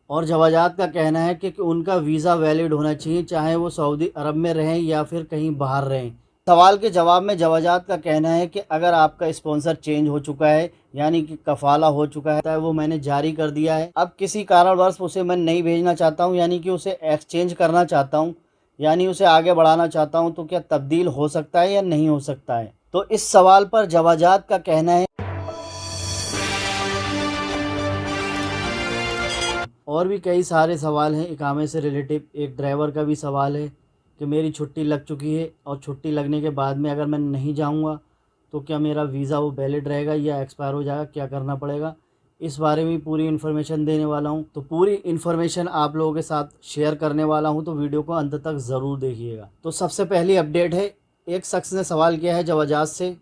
और जवाजात का कहना है कि उनका वीज़ा वैलिड होना चाहिए, चाहे वो सऊदी अरब में रहें या फिर कहीं बाहर रहें। सवाल के जवाब में जवाजात का कहना है कि अगर आपका स्पॉन्सर चेंज हो चुका है, यानी कि कफ़ाला हो चुका है, वो मैंने जारी कर दिया है, अब किसी कारणवश उसे मैं नहीं भेजना चाहता हूँ, यानी कि उसे एक्सचेंज करना चाहता हूँ, यानी उसे आगे बढ़ाना चाहता हूँ, तो क्या तब्दील हो सकता है या नहीं हो सकता है? तो इस सवाल पर जवाजात का कहना है। और भी कई सारे सवाल हैं इकामे से रिलेटिव। एक ड्राइवर का भी सवाल है कि मेरी छुट्टी लग चुकी है और छुट्टी लगने के बाद में अगर मैं नहीं जाऊंगा तो क्या मेरा वीज़ा वो वैलिड रहेगा या एक्सपायर हो जाएगा, क्या करना पड़ेगा? इस बारे में पूरी इन्फॉर्मेशन देने वाला हूं। तो पूरी इन्फॉर्मेशन आप लोगों के साथ शेयर करने वाला हूं, तो वीडियो को अंत तक ज़रूर देखिएगा। तो सबसे पहली अपडेट है, एक शख्स ने सवाल किया है जवाजात से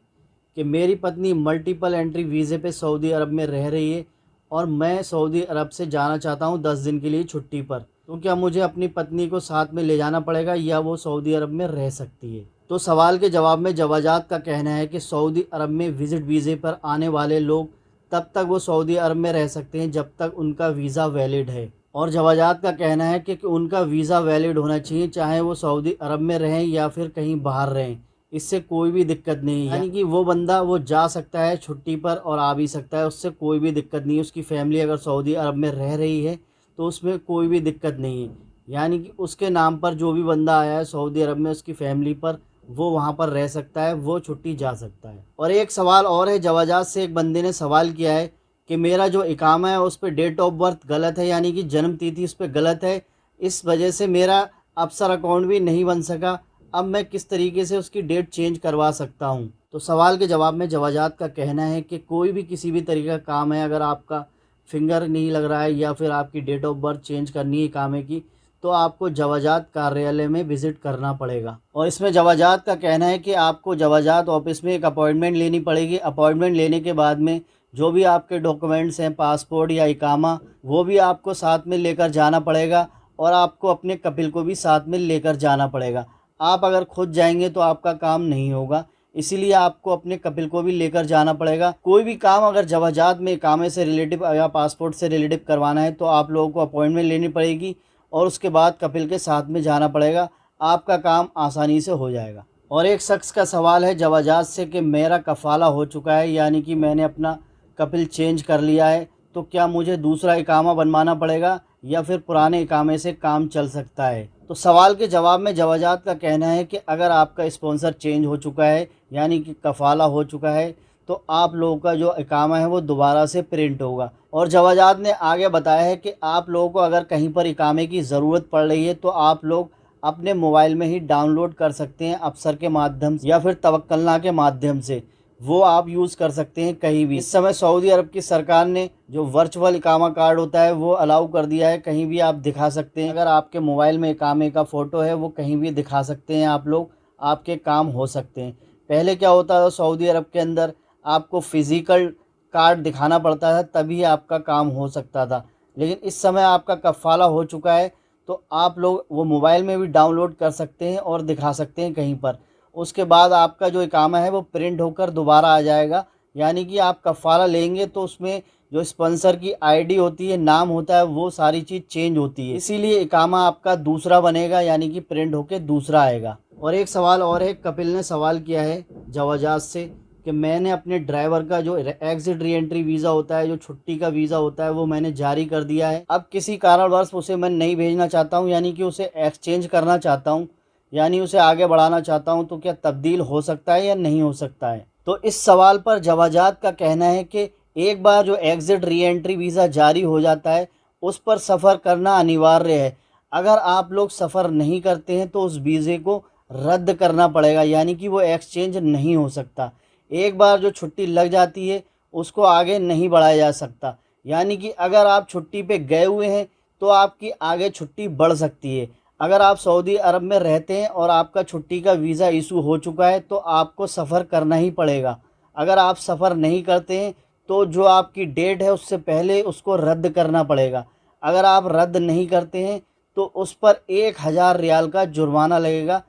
कि मेरी पत्नी मल्टीपल एंट्री वीज़े पे सऊदी अरब में रह रही है और मैं सऊदी अरब से जाना चाहता हूं 10 दिन के लिए छुट्टी पर, तो क्या मुझे अपनी पत्नी को साथ में ले जाना पड़ेगा या वो सऊदी अरब में रह सकती है? तो सवाल के जवाब में जवाजात का कहना है कि सऊदी अरब में विज़िट वीज़े पर आने वाले लोग तब तक वो सऊदी अरब में रह सकते हैं जब तक उनका वीज़ा वैलिड है। और जवाजात का कहना है कि उनका वीज़ा वैलिड होना चाहिए, चाहे वो सऊदी अरब में रहें या फिर कहीं बाहर रहें, इससे कोई भी दिक्कत नहीं है। यानी कि वो बंदा वो जा सकता है छुट्टी पर और आ भी सकता है, उससे कोई भी दिक्कत नहीं है। उसकी फैमिली अगर सऊदी अरब में रह रही है तो उसमें कोई भी दिक्कत नहीं है, यानी कि उसके नाम पर जो भी बंदा आया है सऊदी अरब में उसकी फैमिली पर, वो वहाँ पर रह सकता है, वो छुट्टी जा सकता है। और एक सवाल और है, जवाजात से एक बंदे ने सवाल किया है कि मेरा जो इकामा है उस पर डेट ऑफ बर्थ गलत है, यानी कि जन्म तिथि उस पर गलत है, इस वजह से मेरा अफसर अकाउंट भी नहीं बन सका, अब मैं किस तरीके से उसकी डेट चेंज करवा सकता हूं? तो सवाल के जवाब में जवाजात का कहना है कि कोई भी किसी भी तरीके का काम है, अगर आपका फिंगर नहीं लग रहा है या फिर आपकी डेट ऑफ बर्थ चेंज करनी है कामे की, तो आपको जवाजात कार्यालय में विज़िट करना पड़ेगा। और इसमें जवाजात का कहना है कि आपको जवाजात ऑफिस में एक अपॉइंटमेंट लेनी पड़ेगी। अपॉइंटमेंट लेने के बाद में जो भी आपके डॉक्यूमेंट्स हैं, पासपोर्ट या इकामा, वो भी आपको साथ में लेकर जाना पड़ेगा और आपको अपने कपिल को भी साथ में लेकर जाना पड़ेगा। आप अगर खुद जाएंगे तो आपका काम नहीं होगा, इसीलिए आपको अपने कपिल को भी लेकर जाना पड़ेगा। कोई भी काम अगर जवाजात में इकामे से रिलेटिव या पासपोर्ट से रिलेटिव करवाना है तो आप लोगों को अपॉइंटमेंट लेनी पड़ेगी और उसके बाद कपिल के साथ में जाना पड़ेगा, आपका काम आसानी से हो जाएगा। और एक शख्स का सवाल है जवाजात से कि मेरा कफ़ाला हो चुका है, यानी कि मैंने अपना कपिल चेंज कर लिया है, तो क्या मुझे दूसरा इकामा बनवाना पड़ेगा या फिर पुराने इकामे से काम चल सकता है? तो सवाल के जवाब में जवाजात का कहना है कि अगर आपका स्पॉन्सर चेंज हो चुका है, यानी कि कफ़ाला हो चुका है, तो आप लोगों का जो इकामा है वो दोबारा से प्रिंट होगा। और जवाजात ने आगे बताया है कि आप लोगों को अगर कहीं पर इकामे की ज़रूरत पड़ रही है तो आप लोग अपने मोबाइल में ही डाउनलोड कर सकते हैं, अफसर के माध्यम से या फिर तवक्कलना के माध्यम से, वो आप यूज़ कर सकते हैं कहीं भी। इस समय सऊदी अरब की सरकार ने जो वर्चुअल इकामा कार्ड होता है वो अलाउ कर दिया है, कहीं भी आप दिखा सकते हैं। अगर आपके मोबाइल में इकामे का फ़ोटो है वो कहीं भी दिखा सकते हैं आप लोग, आपके काम हो सकते हैं। पहले क्या होता था, सऊदी अरब के अंदर आपको फ़िज़िकल कार्ड दिखाना पड़ता था तभी आपका काम हो सकता था, लेकिन इस समय आपका कफ़ाला हो चुका है तो आप लोग वो मोबाइल में भी डाउनलोड कर सकते हैं और दिखा सकते हैं कहीं पर। उसके बाद आपका जो इकामा है वो प्रिंट होकर दोबारा आ जाएगा, यानी कि आप कफ़ाला लेंगे तो उसमें जो स्पॉन्सर की आईडी होती है, नाम होता है, वो सारी चीज़ चेंज होती है, इसीलिए इकामा आपका दूसरा बनेगा, यानी कि प्रिंट होकर दूसरा आएगा। और एक सवाल और है, कपिल ने सवाल किया है जवाजात से कि मैंने अपने ड्राइवर का जो एग्ज़िट री एंट्री वीज़ा होता है, जो छुट्टी का वीज़ा होता है, वो मैंने जारी कर दिया है, अब किसी कारणवश उसे मैं नहीं भेजना चाहता हूँ, यानी कि उसे एक्सचेंज करना चाहता हूँ, यानी उसे आगे बढ़ाना चाहता हूं, तो क्या तब्दील हो सकता है या नहीं हो सकता है? तो इस सवाल पर जवाजात का कहना है कि एक बार जो एग्ज़िट री एंट्री वीज़ा जारी हो जाता है उस पर सफ़र करना अनिवार्य है। अगर आप लोग सफ़र नहीं करते हैं तो उस वीज़े को रद्द करना पड़ेगा, यानी कि वो एक्सचेंज नहीं हो सकता। एक बार जो छुट्टी लग जाती है उसको आगे नहीं बढ़ाया जा सकता, यानी कि अगर आप छुट्टी पे गए हुए हैं तो आपकी आगे छुट्टी बढ़ सकती है। अगर आप सऊदी अरब में रहते हैं और आपका छुट्टी का वीज़ा इशू हो चुका है तो आपको सफ़र करना ही पड़ेगा। अगर आप सफ़र नहीं करते हैं तो जो आपकी डेट है उससे पहले उसको रद्द करना पड़ेगा। अगर आप रद्द नहीं करते हैं तो उस पर 1000 रियाल का जुर्माना लगेगा,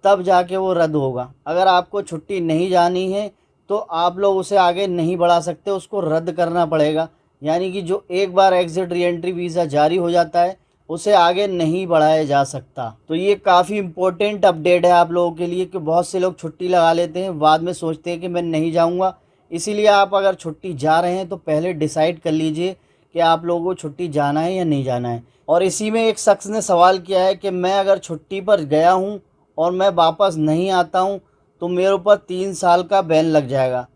तब जाके वो रद्द होगा। अगर आपको छुट्टी नहीं जानी है तो आप लोग उसे आगे नहीं बढ़ा सकते, उसको रद्द करना पड़ेगा, यानी कि जो एक बार एग्ज़िट री एंट्री वीज़ा जारी हो जाता है उसे आगे नहीं बढ़ाया जा सकता। तो ये काफ़ी इम्पोर्टेंट अपडेट है आप लोगों के लिए कि बहुत से लोग छुट्टी लगा लेते हैं, बाद में सोचते हैं कि मैं नहीं जाऊंगा। इसीलिए आप अगर छुट्टी जा रहे हैं तो पहले डिसाइड कर लीजिए कि आप लोगों को छुट्टी जाना है या नहीं जाना है। और इसी में एक शख्स ने सवाल किया है कि मैं अगर छुट्टी पर गया हूँ और मैं वापस नहीं आता हूँ तो मेरे ऊपर 3 साल का बैन लग जाएगा।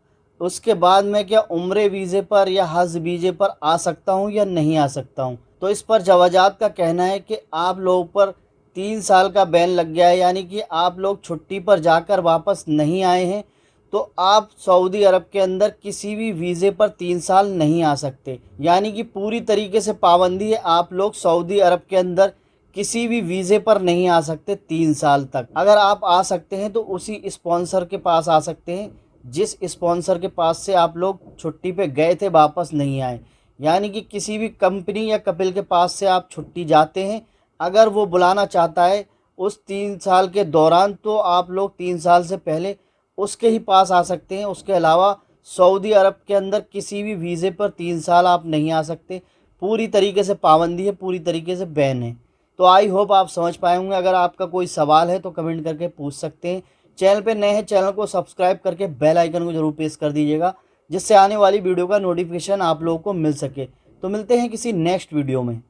उसके बाद मैं क्या उम्रे वीज़े पर या हज वीज़े पर आ सकता हूँ या नहीं आ सकता हूँ? तो इस पर जवाजात का कहना है कि आप लोगों पर 3 साल का बैन लग गया है, यानी कि आप लोग छुट्टी पर जाकर वापस नहीं आए हैं तो आप सऊदी अरब के अंदर किसी भी वीज़े पर 3 साल नहीं आ सकते। यानी कि पूरी तरीके से पाबंदी है, आप लोग सऊदी अरब के अंदर किसी भी वीज़े पर नहीं आ सकते 3 साल तक। अगर आप आ सकते हैं तो उसी स्पॉन्सर के पास आ सकते हैं जिस स्पॉन्सर के पास से आप लोग छुट्टी पे गए थे, वापस नहीं आए। यानी कि किसी भी कंपनी या कपिल के पास से आप छुट्टी जाते हैं, अगर वो बुलाना चाहता है उस 3 साल के दौरान तो आप लोग 3 साल से पहले उसके ही पास आ सकते हैं। उसके अलावा सऊदी अरब के अंदर किसी भी वीज़े पर 3 साल आप नहीं आ सकते। पूरी तरीके से पाबंदी है, पूरी तरीके से बैन है। तो आई होप आप समझ पाए होंगे। अगर आपका कोई सवाल है तो कमेंट करके पूछ सकते हैं। चैनल पे नए हैं, चैनल को सब्सक्राइब करके बेल आइकन को जरूर प्रेस कर दीजिएगा, जिससे आने वाली वीडियो का नोटिफिकेशन आप लोगों को मिल सके। तो मिलते हैं किसी नेक्स्ट वीडियो में।